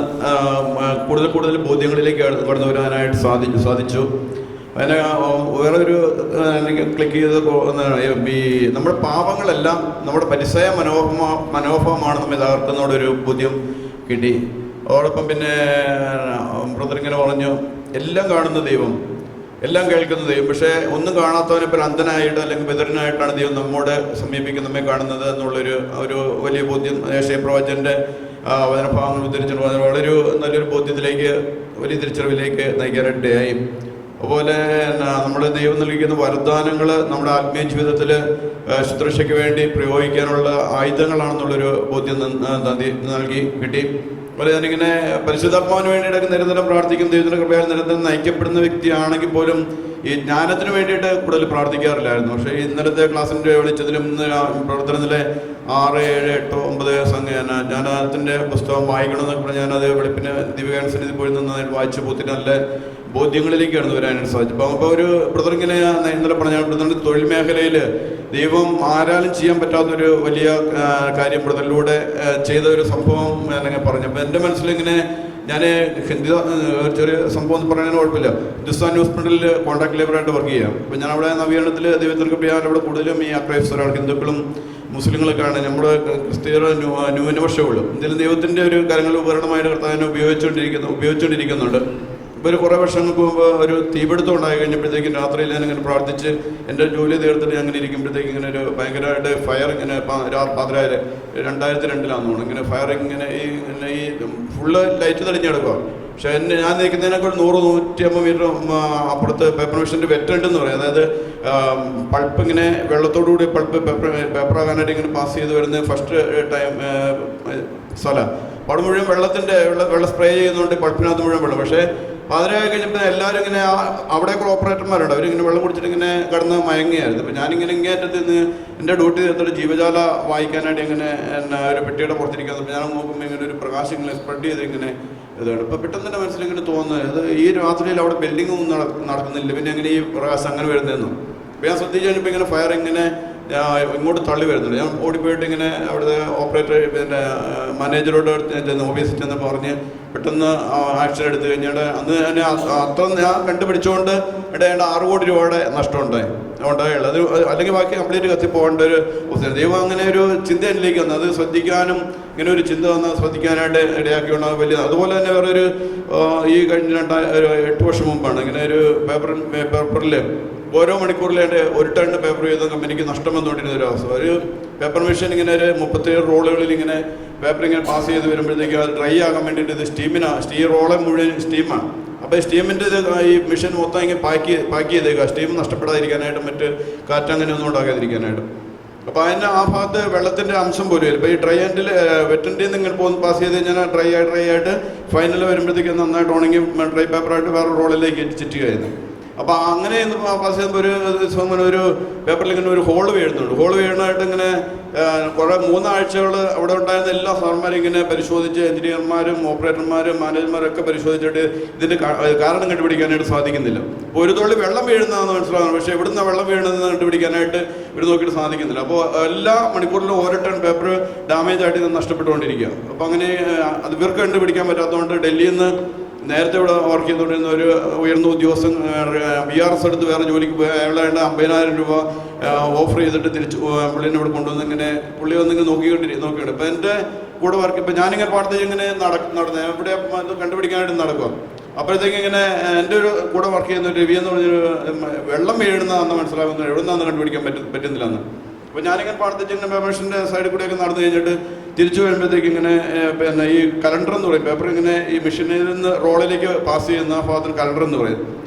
കൂടുതൽ കൂടുതൽ ബോധ്യങ്ങളിലേക്ക് കടന്നു വരാനായിട്ട് സാധിച്ചു. അതിന് വേറൊരു ക്ലിക്ക് ചെയ്ത് ഈ നമ്മുടെ പാപങ്ങളെല്ലാം നമ്മുടെ പരിസയ മനോഭാവമാണ് നമ്മെ തകർക്കുന്നതോടൊരു ബോധ്യം കിട്ടി. അതോടൊപ്പം പിന്നെ ബ്രദർ ഇങ്ങനെ പറഞ്ഞു, എല്ലാം കാണുന്ന ദൈവം, എല്ലാം കേൾക്കുന്ന ദൈവം, പക്ഷേ ഒന്നും കാണാത്തവനെ ഇപ്പോൾ അന്ധനായിട്ട് അല്ലെങ്കിൽ ബദിരനായിട്ടാണ് ദൈവം നമ്മോട് സമീപിക്കുന്ന നമ്മെ കാണുന്നത് എന്നുള്ളൊരു വലിയ ബോധ്യം യേശയ്യാപ്രവാചകൻ്റെ വചനഭാഗങ്ങൾ ഉദ്ധരിച്ചിട്ട് വളരെ നല്ലൊരു ബോധ്യത്തിലേക്ക്, വലിയ തിരിച്ചറിവിലേക്ക് നയിക്കാനിടയായി. അതുപോലെ നമ്മുടെ ദൈവം നൽകിക്കുന്ന വരദാനങ്ങൾ നമ്മുടെ ആത്മീയ ജീവിതത്തിൽ ശുശ്രൂഷയ്ക്ക് വേണ്ടി പ്രയോഗിക്കാനുള്ള ആയുധങ്ങളാണെന്നുള്ളൊരു ബോധ്യം കിട്ടി. അതുപോലെ ഞാനിങ്ങനെ പരിശുദ്ധാത്മാവിന് വേണ്ടിയിട്ടൊക്കെ നിരന്തരം പ്രാർത്ഥിക്കും. ദൈവത്തിൻ്റെ കൃപയാൽ നിരന്തരം നയിക്കപ്പെടുന്ന വ്യക്തിയാണെങ്കിൽ പോലും ഈ ജ്ഞാനത്തിന് വേണ്ടിയിട്ട് കൂടുതൽ പ്രാർത്ഥിക്കാറില്ലായിരുന്നു. പക്ഷേ ഇന്നലത്തെ ക്ലാസ്സിൻ്റെ വെളിച്ചത്തിലും പ്രവർത്തനത്തിലെ 6, 7, 8, 9 സംഖ്യ ജ്ഞാനത്തിൻ്റെ പുസ്തകം വായിക്കണമെന്നൊക്കെ പറഞ്ഞാൽ ഞാനത് വെളുപ്പിന് ദിവ്യാനുസരിച്ച് പോയി നന്നായിട്ട് വായിച്ച് പൂത്തി നല്ല ബോധ്യങ്ങളിലേക്ക് കടന്നു വരാനായിട്ട് സാധിച്ചു. അപ്പോൾ ഒരു ബ്രദർ ഇങ്ങനെ ഇന്നലെ പറഞ്ഞ ബ്രദറിൻ്റെ തൊഴിൽ മേഖലയിൽ ദൈവം ആരാലും ചെയ്യാൻ പറ്റാത്തൊരു വലിയ കാര്യം ബ്രദറിലൂടെ ചെയ്ത ഒരു സംഭവം അല്ലെങ്കിൽ പറഞ്ഞു. അപ്പോൾ എൻ്റെ മനസ്സിലിങ്ങനെ ഞാൻ ഹിന്ദി ചെറിയ സംഭവം എന്ന് പറയാൻ കുഴപ്പമില്ല. ഹിന്ദുസ്ഥാൻ ന്യൂസ് പ്രിന്റിൽ കോൺട്രാക്ട് ലേബറായിട്ട് വർക്ക് ചെയ്യാം. അപ്പോൾ ഞാൻ അവിടെ നവീകരണത്തിൽ ദൈവത്തിൻ്റെ കൃപയാൽ അവിടെ കൂടുതലും ഈ അക്രൈസ്തരാണ്, ഹിന്ദുക്കളും മുസ്ലിങ്ങളൊക്കെയാണ്. നമ്മുടെ ക്രിസ്ത്യർ ന്യൂനപക്ഷമുള്ളൂ. എന്തെങ്കിലും ദൈവത്തിൻ്റെ ഒരു കാര്യങ്ങൾ ഉപകരണമായിട്ട് കർത്താവിനെ ഉപയോഗിച്ചുകൊണ്ടിരിക്കുന്നുണ്ട്. ഇപ്പോൾ ഒരു കുറേ വർഷങ്ങൾക്ക് മുമ്പ് ഒരു തീപിടുത്തം ഉണ്ടായി കഴിഞ്ഞപ്പോഴത്തേക്കും രാത്രിയിൽ ഞാനിങ്ങനെ പ്രാർത്ഥിച്ച് എൻ്റെ ജോലി തീർത്തിട്ട് ഞാൻ ഇങ്ങനെ ഇരിക്കുമ്പോഴത്തേക്ക് ഇങ്ങനെ ഒരു ഭയങ്കരമായിട്ട് ഫയർ ഇങ്ങനെ പാതിരായിരം 2002 ഇങ്ങനെ ഫയർ ഇങ്ങനെ ഈ ഫുള്ള് ലൈറ്റ് തെളിഞ്ഞെടുക്കുക. പക്ഷേ ഞാൻ നിൽക്കുന്നതിനേക്കാൾ 100-150 മീറ്റർ അപ്പുറത്ത് പേപ്പർ മെഷീൻ്റെ വെറ്റുണ്ടെന്ന് പറയും. അതായത് പൾപ്പ് ഇങ്ങനെ വെള്ളത്തോടുകൂടി പേപ്പറാകാനായിട്ട് ഇങ്ങനെ പാസ് ചെയ്ത് വരുന്ന ഫസ്റ്റ് ടൈം സ്ഥലം. അപ്പോൾ അവിടെ മുഴുവൻ വെള്ളം സ്പ്രേ ചെയ്യുന്നതുകൊണ്ട് പൾപ്പിനകത്ത് മുഴുവൻ വെള്ളം. പക്ഷേ പാതിരായി കഴിഞ്ഞപ്പോൾ എല്ലാവരും ഇങ്ങനെ അവിടെയൊക്കെ ഓപ്പറേറ്റർമാരുണ്ട്, അവരിങ്ങനെ വെള്ളം കുടിച്ചിട്ട് ഇങ്ങനെ കിടന്ന് മയങ്ങിയായിരുന്നു. അപ്പോൾ ഞാനിങ്ങനെ ഇങ്ങേറ്റത്ത് നിന്ന് എൻ്റെ ഡ്യൂട്ടി തീർത്തിട്ട് ജീവജാല വായിക്കാനായിട്ട് ഇങ്ങനെ ഒരു പെട്ടിയുടെ പുറത്തിരിക്കുന്നത്. അപ്പോൾ ഞാൻ നോക്കുമ്പോൾ ഇങ്ങനെ ഒരു പ്രകാശം ഇങ്ങനെ സ്പ്രെഡ് ചെയ്ത് ഇങ്ങനെ ഇതാണ്. ഇപ്പോൾ പെട്ടെന്ന് തന്നെ മനസ്സിലിങ്ങനെ തോന്നുന്നത്, അത് ഈ രാത്രിയിൽ അവിടെ ബിൽഡിംഗ് ഒന്നും നടക്കുന്നില്ല, പിന്നെ അങ്ങനെ ഈ പ്രകാശം അങ്ങനെ വരുന്നതെന്നു. അപ്പോൾ ഞാൻ ശ്രദ്ധിച്ചു കഴിഞ്ഞപ്പോൾ ഇങ്ങനെ ഫയർ ഇങ്ങനെ ഇങ്ങോട്ട് തള്ളി വരുന്നുണ്ട്. ഞാൻ ഓടിപ്പോയിട്ട് ഇങ്ങനെ അവിടുത്തെ ഓപ്പറേറ്റർ പിന്നെ മാനേജറോട് ഓഫീസിൽ ചെന്ന് പറഞ്ഞ് പെട്ടെന്ന് ആക്ഷൻ എടുത്തു കഴിഞ്ഞാൽ അന്ന് തന്നെ അത്ര ഞാൻ കണ്ടുപിടിച്ചുകൊണ്ട് ഇടേണ്ട 6 കോടി രൂപയുടെ നഷ്ടം ഉണ്ടായുള്ളത്. അത് അല്ലെങ്കിൽ ബാക്കി കംപ്ലീറ്റ് കത്തിപ്പോകേണ്ട ഒരു അവസ്ഥ. ദൈവം അങ്ങനെ ഒരു ചിന്ത എന്നിലേക്ക് വന്നു. അത് ശ്രദ്ധിക്കാനും ഇങ്ങനെ ഒരു ചിന്ത വന്നാൽ ശ്രദ്ധിക്കാനായിട്ട് ഇടയാക്കിയുണ്ടാകും വലിയ. അതുപോലെ തന്നെ വേറൊരു ഈ കഴിഞ്ഞ 8 വർഷം മുമ്പാണ് ഇങ്ങനെ ഒരു പേപ്പറിൽ ഓരോ മണിക്കൂറിലേണ്ട 1 ടൺ പേപ്പർ ചെയ്ത കമ്പനിക്ക് നഷ്ടം വന്നുകൊണ്ടിരുന്ന ഒരു അവസ്ഥ. ഒരു പേപ്പർ മെഷീൻ ഇങ്ങനെ ഒരു 37 റോളുകളിൽ ഇങ്ങനെ പേപ്പർ ഇങ്ങനെ പാസ് ചെയ്ത് വരുമ്പോഴത്തേക്കും അത് ഡ്രൈ ആകാൻ വേണ്ടിയിട്ട് ഇത് സ്റ്റീം റോളെ മുഴുവൻ സ്റ്റീമാണ്. അപ്പോൾ ഈ സ്റ്റീമിൻ്റെ ഈ മെഷീൻ മൊത്തം ഇങ്ങനെ പാക്ക് ചെയ്തേക്കുക, സ്റ്റീം നഷ്ടപ്പെടാതിരിക്കാനായിട്ടും മറ്റ് കാറ്റ് അങ്ങനെ ഒന്നും ഉണ്ടാകാതിരിക്കാനായിട്ടും. അപ്പോൾ അതിൻ്റെ ആ ഭാഗത്ത് വെള്ളത്തിൻ്റെ അംശം പോലും ഇല്ല. ഇപ്പോൾ ഈ വെറ്റൻ്റെ നിന്ന് ഇങ്ങനെ പോകുന്ന പാസ് ചെയ്ത് കഴിഞ്ഞാൽ ഡ്രൈ ആയിട്ട് ഫൈനൽ വരുമ്പോഴത്തേക്കും നന്നായിട്ട് ഉണങ്ങി ഡ്രൈ പേപ്പറായിട്ട് വേറെ റോളിലേക്ക് ചുറ്റുകയായിരുന്നു. അപ്പോൾ അങ്ങനെ പാസ് ചെയ്യുമ്പോൾ ഒരു ദിവസം ഇങ്ങനെ ഒരു പേപ്പറിൽ ഇങ്ങനെ ഒരു ഹോള് വീഴുന്നുണ്ട്. ഹോള് വീഴുന്നതായിട്ട് ഇങ്ങനെ കുറേ 3 ആഴ്ചകൾ അവിടെ ഉണ്ടായിരുന്ന എല്ലാ സാറന്മാരും ഇങ്ങനെ പരിശോധിച്ച്, എഞ്ചിനീയർമാരും ഓപ്പറേറ്റർമാരും മാനേജർമാരൊക്കെ പരിശോധിച്ചിട്ട് ഇതിൻ്റെ കാരണം കണ്ടുപിടിക്കാനായിട്ട് സാധിക്കുന്നില്ല. ഒരു തുള്ളി വെള്ളം വീഴുന്നതെന്ന് മനസ്സിലാകുന്നു, പക്ഷേ എവിടുന്ന വെള്ളം വീഴുന്നതെന്ന് കണ്ടുപിടിക്കാനായിട്ട് ഇവർ നോക്കിയിട്ട് സാധിക്കുന്നില്ല. അപ്പോൾ എല്ലാ മണിക്കൂറിലും ഓരോ ടൺ പേപ്പർ ഡാമേജ് ആയിട്ട് ഇത് നഷ്ടപ്പെട്ടുകൊണ്ടിരിക്കുക. അപ്പോൾ അങ്ങനെ അത് ഇവർക്ക് കണ്ടുപിടിക്കാൻ പറ്റാത്തതുകൊണ്ട് ഡൽഹിയിൽ നിന്ന് നേരത്തെ ഇവിടെ വർക്ക് ചെയ്തുകൊണ്ടിരുന്ന ഒരു ഉയർന്ന ഉദ്യോഗസ്ഥൻ BRS എടുത്ത് വേറെ ജോലിക്ക് പോയി. അയാളുടെ 50,000 രൂപ ഓഫർ ചെയ്തിട്ട് തിരിച്ച് പുള്ളിനെ ഇവിടെ കൊണ്ടുവന്ന് ഇങ്ങനെ പുള്ളി വന്നിങ്ങനെ നോക്കിയിട്ടുണ്ട്. ഇപ്പം എൻ്റെ കൂടെ വർക്ക്, ഇപ്പം ഞാനിങ്ങനെ പാടത്തേക്ക് ഇങ്ങനെ നടന്നത് ഇവിടെ അത് കണ്ടുപിടിക്കാനായിട്ട് നടക്കുക. അപ്പോഴത്തേക്ക് ഇങ്ങനെ എൻ്റെ ഒരു കൂടെ വർക്ക് ചെയ്യുന്ന ഒരു രവി എന്ന് പറഞ്ഞൊരു വെള്ളം വീഴുന്നതാണെന്ന് മനസ്സിലാകുന്നത്, എവിടെ നിന്നാന്ന് കണ്ടുപിടിക്കാൻ പറ്റുന്നില്ല എന്ന്. അപ്പോൾ ഞാനിങ്ങനെ പാടത്തേക്ക് ഇങ്ങനെ പേപ്പേഴ്സിൻ്റെ സൈഡിൽ കൂടെയൊക്കെ നടന്നു കഴിഞ്ഞിട്ട് തിരിച്ചു വരുമ്പോഴത്തേക്ക് ഇങ്ങനെ പിന്നെ ഈ കലണ്ടർ എന്ന് പറയും, പേപ്പർ ഇങ്ങനെ ഈ മെഷീനിൽ നിന്ന് റോളിലേക്ക് പാസ് ചെയ്യുന്ന ആ ഭാഗത്തിന് കലണ്ടർ എന്ന് പറയും.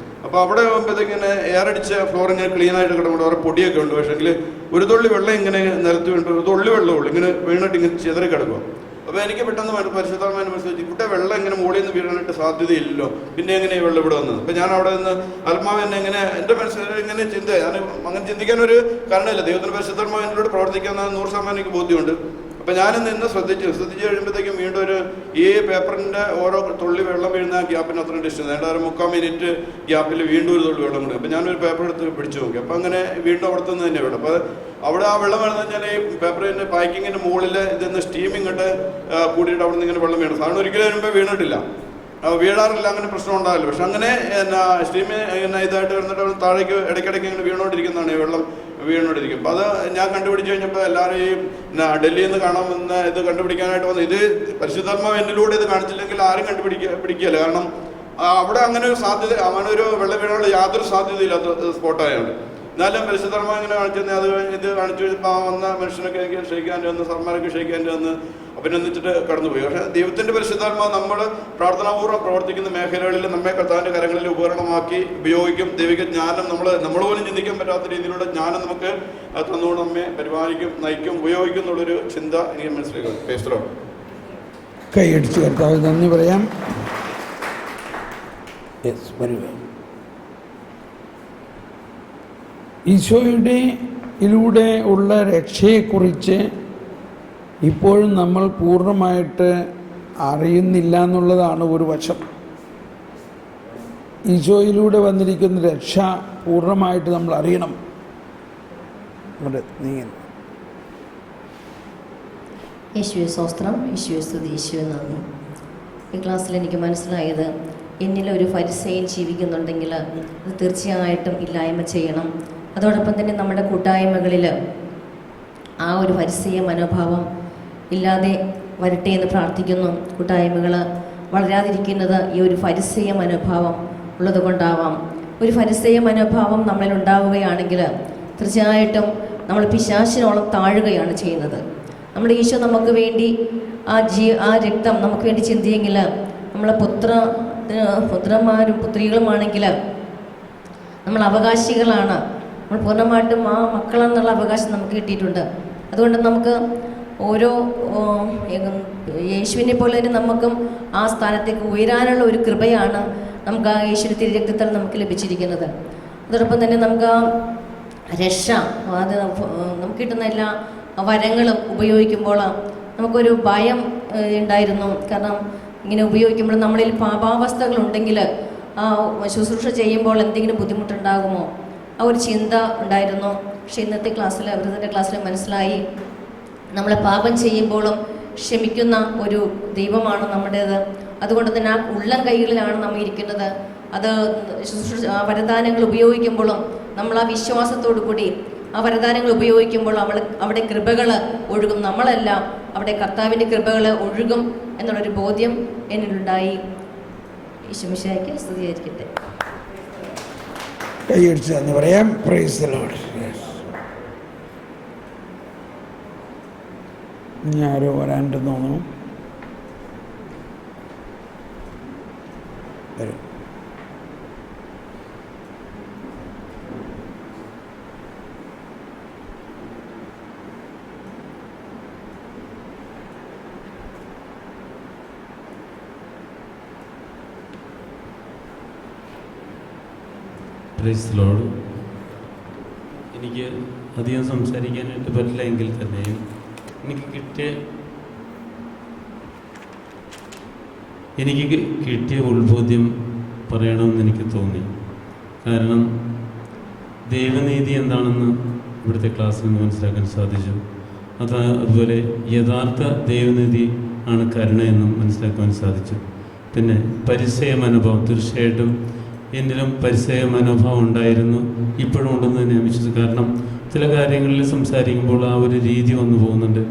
അപ്പോൾ അവിടെ ആകുമ്പോഴത്തേക്ക് ഇങ്ങനെ എയറടിച്ച ഫ്ലോർ ഇങ്ങനെ ക്ലീൻ ആയിട്ട് കിടക്കുമ്പോൾ അവിടെ പൊടിയൊക്കെ ഉണ്ട്. പക്ഷേങ്കിൽ ഒരു തുള്ളി വെള്ളം ഇങ്ങനെ നിലത്ത് വീണിട്ട് ഒരു തുള്ളി വെള്ളമുള്ളൂ, ഇങ്ങനെ വീണിട്ട് ഇങ്ങനെ ചിതറി കിടക്കും. അപ്പോൾ എനിക്ക് പെട്ടെന്ന് പരിശുദ്ധമായി മനസ്സിലാക്കി, ഇവിടെ വെള്ളം ഇങ്ങനെ മുകളിൽ നിന്ന് വീഴാനായിട്ട് സാധ്യതയില്ലല്ലോ, പിന്നെ എങ്ങനെ വെള്ളം ഇവിടെ വന്നത്. അപ്പോൾ ഞാൻ അവിടെ നിന്ന് ആത്മാവ് എന്നെ ഇങ്ങനെ എൻ്റെ മനസ്സിൽ ഇങ്ങനെ ഞാൻ അങ്ങനെ ചിന്തിക്കാനൊരു കാരണമില്ല. ദൈവത്തിൻ്റെ പരിശുദ്ധാത്മാവ് എന്നോട് പ്രവർത്തിക്കാമെന്ന് 100% എനിക്ക് ബോധ്യമുണ്ട്. അപ്പോൾ ഞാനിന്ന് ഇന്ന് ശ്രദ്ധിച്ച് കഴിയുമ്പോഴത്തേക്കും വീണ്ടും ഒരു ഈ പേപ്പറിൻ്റെ ഓരോ തുള്ളി വെള്ളം വീഴുന്ന ഗ്യാപ്പിന് അത്ര ഡിസ്റ്റൻസ്, ഏതാണ്ട് ഒരു 3/4 മിനിറ്റ് ഗ്യാപ്പിൽ വീണ്ടും ഒരു തുള്ളി വെള്ളം കൂടി. അപ്പോൾ ഞാനൊരു പേപ്പർ എടുത്ത് പിടിച്ചു നോക്കി. അപ്പോൾ അങ്ങനെ വീണ്ടും അവിടെ നിന്ന് തന്നെ വേണം. അപ്പോൾ അവിടെ ആ വെള്ളം വേണമെന്ന് വെച്ചാൽ ഈ പേപ്പറിൻ്റെ പാക്കിങ്ങിൻ്റെ മുകളിൽ ഇതിന്ന് സ്റ്റീം ഇങ്ങോട്ട് കൂടിയിട്ട് അവിടെ നിന്ന് ഇങ്ങനെ വെള്ളം വീണു. സാധാരണ ഒരിക്കലും വരുമ്പോൾ വീണിട്ടില്ല, വീഴാറില്ല, അങ്ങനെ പ്രശ്നം ഉണ്ടാവില്ല. പക്ഷെ അങ്ങനെ സ്റ്റീം ഇതായിട്ട് വന്നിട്ട് താഴേക്ക് ഇടയ്ക്കിടയ്ക്ക് ഇങ്ങനെ വീണുകൊണ്ടിരിക്കുന്നതാണ് ഈ വെള്ളം വീണുകൊണ്ടിരിക്കും. അപ്പോൾ അത് ഞാൻ കണ്ടുപിടിച്ച് കഴിഞ്ഞപ്പോൾ എല്ലാവരും ഈ ഡൽഹിയിൽ നിന്ന് കാണാമെന്ന് ഇത് കണ്ടുപിടിക്കാനായിട്ട് വന്നു. ഇത് പരിശുദ്ധാത്മാവ് എന്നിലൂടെ ഇത് കാണിച്ചില്ലെങ്കിൽ ആരും പിടിക്കുകയില്ല. കാരണം അവിടെ അങ്ങനെ ഒരു സാധ്യത, അങ്ങനെ ഒരു വെള്ളം വീണുള്ള യാതൊരു സാധ്യതയില്ലാത്ത സ്പോട്ടായാണ്. എന്നാലും പരിശുദ്ധാത്മാവ് ഇങ്ങനെ കാണിച്ചു അത് ഇത് കാണിച്ചു കഴിഞ്ഞപ്പോൾ ആ വന്ന മനുഷ്യനൊക്കെ എനിക്ക് ക്ഷയിക്കാൻ്റെ വന്ന് സർമാരൊക്കെ ക്ഷയിക്കാൻ്റെ വന്ന് അഭിനന്ദിച്ചിട്ട് കടന്നുപോയി. പക്ഷേ ദൈവത്തിൻ്റെ പരിശുദ്ധാത്മാവ് നമ്മൾ പ്രാർത്ഥനാപൂർവ്വം പ്രവർത്തിക്കുന്ന മേഖലകളിൽ നമ്മെ കർത്താവിൻ്റെ കരങ്ങളിൽ ഉപകരണമാക്കി ഉപയോഗിക്കും. ദൈവിക ജ്ഞാനം നമ്മൾ പോലും ചിന്തിക്കാൻ പറ്റാത്ത രീതിയിലുള്ള ജ്ഞാനം നമുക്ക് തന്നുകൊണ്ട് നമ്മെ പരിപാലിക്കും, നയിക്കും, ഉപയോഗിക്കും എന്നുള്ളൊരു ചിന്ത എനിക്ക് മനസ്സിലാക്കും. പേസ്റ്ററോ കൈയടിച്ച് കർത്താവ് നന്ദി പറയാം. ഈശോയുടെ ഉള്ള രക്ഷയെക്കുറിച്ച് ഇപ്പോഴും നമ്മൾ പൂർണ്ണമായിട്ട് അറിയുന്നില്ല എന്നുള്ളതാണ് ഒരു വശം. ഈശോയിലൂടെ വന്നിരിക്കുന്ന രക്ഷ പൂർണ്ണമായിട്ട് നമ്മൾ അറിയണം. യേശുവേ സ്തോത്രം, യേശുവേ സ്തുതി, യേശുവേ നന്ദി. ഈ ക്ലാസ്സിൽ എനിക്ക് മനസ്സിലായത്, എന്നിലൊരു ഫരിസേയൻ ജീവിക്കുന്നുണ്ടെങ്കിൽ അത് തീർച്ചയായിട്ടും ഇല്ലായ്മ ചെയ്യണം. അതോടൊപ്പം തന്നെ നമ്മുടെ കൂട്ടായ്മകളിൽ ആ ഒരു ഫരിസേയ മനോഭാവം ഇല്ലാതെ വരട്ടെ എന്ന് പ്രാർത്ഥിക്കുന്നു. കൂട്ടായ്മകൾ വളരാതിരിക്കുന്നത് ഈ ഒരു ഫരിസേയ മനോഭാവം ഉള്ളത് കൊണ്ടാവാം. ഒരു ഫരിസേയ മനോഭാവം നമ്മളിൽ ഉണ്ടാവുകയാണെങ്കിൽ തീർച്ചയായിട്ടും നമ്മൾ പിശാചിനോളം താഴുകയാണ് ചെയ്യുന്നത്. നമ്മുടെ ഈശോ നമുക്ക് വേണ്ടി ആ രക്തം നമുക്ക് വേണ്ടി ചിന്തിയെങ്കിൽ, നമ്മളെ പുത്രന്മാരും പുത്രികളുമാണെങ്കിൽ നമ്മൾ അവകാശികളാണ്. നമ്മൾ പൂർണ്ണമായിട്ടും ആ മക്കളെന്നുള്ള അവകാശം നമുക്ക് കിട്ടിയിട്ടുണ്ട്. അതുകൊണ്ട് നമുക്ക് ഓരോ യേശുവിനെ പോലെ തന്നെ നമുക്കും ആ സ്ഥാനത്തേക്ക് ഉയരാനുള്ള ഒരു കൃപയാണ് നമുക്ക് ആ യേശുവിൻ്റെ തിരുരക്തത്തിൽ നമുക്ക് ലഭിച്ചിരിക്കുന്നത്. അതോടൊപ്പം തന്നെ നമുക്ക് ആ രക്ഷ, അത് നമുക്ക് കിട്ടുന്ന എല്ലാ വരങ്ങളും ഉപയോഗിക്കുമ്പോൾ നമുക്കൊരു ഭയം ഉണ്ടായിരുന്നു. കാരണം ഇങ്ങനെ ഉപയോഗിക്കുമ്പോൾ നമ്മളിൽ പാപാവസ്ഥകളുണ്ടെങ്കിൽ ശുശ്രൂഷ ചെയ്യുമ്പോൾ എന്തെങ്കിലും ബുദ്ധിമുട്ടുണ്ടാകുമോ, ആ ഒരു ചിന്ത ഉണ്ടായിരുന്നു. പക്ഷേ ഇന്നത്തെ ക്ലാസ്സിൽ, അവരുടെ ക്ലാസ്സിൽ മനസ്സിലായി, നമ്മളെ പാപം ചെയ്യുമ്പോഴും ക്ഷമിക്കുന്ന ഒരു ദൈവമാണ് നമ്മുടേത്. അതുകൊണ്ട് തന്നെ ആ ഉള്ളം കൈകളിലാണ് നമ്മൾ ഇരിക്കുന്നത്. അത് വരദാനങ്ങൾ ഉപയോഗിക്കുമ്പോഴും നമ്മൾ ആ വിശ്വാസത്തോടു കൂടി ആ വരദാനങ്ങൾ ഉപയോഗിക്കുമ്പോൾ അവിടെ കൃപകൾ ഒഴുകും. നമ്മളല്ല, അവിടെ കർത്താവിൻ്റെ കൃപകൾ ഒഴുകും എന്നുള്ളൊരു ബോധ്യം എന്നിലുണ്ടായി. ഈശോമിശിഹായ്ക്ക് സ്തുതിയായിരിക്കട്ടെ. കൈയടിച്ച് എന്ന് പറയാം. Price the Lord. ഇനി ആരോ വരാണ്ടെന്ന് തോന്നുന്നു. വരും. Praise the Lord. എനിക്ക് അധികം സംസാരിക്കാനായിട്ട് പറ്റില്ല എങ്കിൽ തന്നെയും എനിക്ക് കിട്ടിയ ഉത്ബോധ്യം പറയണമെന്ന് എനിക്ക് തോന്നി. കാരണം ദൈവനീതി എന്താണെന്ന് ഇവിടുത്തെ ക്ലാസ്സിൽ നിന്ന് മനസ്സിലാക്കാൻ സാധിച്ചു. അതുപോലെ യഥാർത്ഥ ദൈവനീതി ആണ് കരുണയെന്നും മനസ്സിലാക്കുവാൻ സാധിച്ചു. പിന്നെ പരിസയ മനോഭാവം, തീർച്ചയായിട്ടും എന്നിലും പരിസയ മനോഭാവം ഉണ്ടായിരുന്നു, ഇപ്പോഴും ഉണ്ടെന്ന് തന്നെ ഞാൻ വിശ്വസിച്ചു. കാരണം ചില കാര്യങ്ങളിൽ സംസാരിക്കുമ്പോൾ ആ ഒരു രീതി വന്നു പോകുന്നുണ്ട്.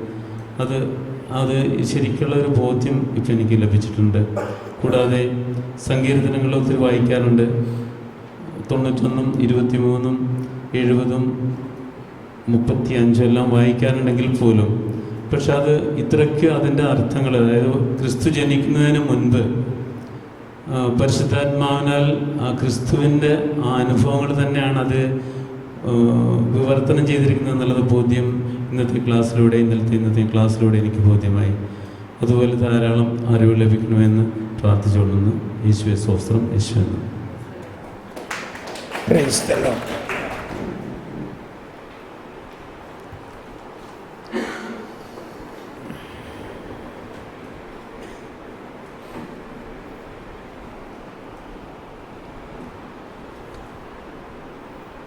അത് ശരിക്കുള്ള ഒരു ബോധ്യം ഇപ്പം എനിക്ക് ലഭിച്ചിട്ടുണ്ട്. കൂടാതെ സങ്കീർത്തനങ്ങൾ ഒത്തിരി വായിക്കാറുണ്ട്. 91, 23, 70, 35 എല്ലാം വായിക്കാറുണ്ടെങ്കിൽ പോലും പക്ഷെ അത് ഇത്രയ്ക്ക് അതിൻ്റെ അർത്ഥങ്ങൾ, അതായത് ക്രിസ്തു ജനിക്കുന്നതിന് മുൻപ് പരിശുദ്ധാത്മാവിനാൽ ആ ക്രിസ്തുവിൻ്റെ ആ അനുഭവങ്ങൾ തന്നെയാണ് അത് വിവർത്തനം ചെയ്തിരിക്കുന്നത് എന്നുള്ളത് ബോധ്യം ഇന്നത്തെ ക്ലാസ്സിലൂടെ എനിക്ക് ബോധ്യമായി. അതുപോലെ ധാരാളം അറിവ് ലഭിക്കണമെന്ന് പ്രാർത്ഥിച്ചുകൊള്ളുന്നു. യേശുവേ സ്തോത്രം. യേശുവേ. Praise the Lord.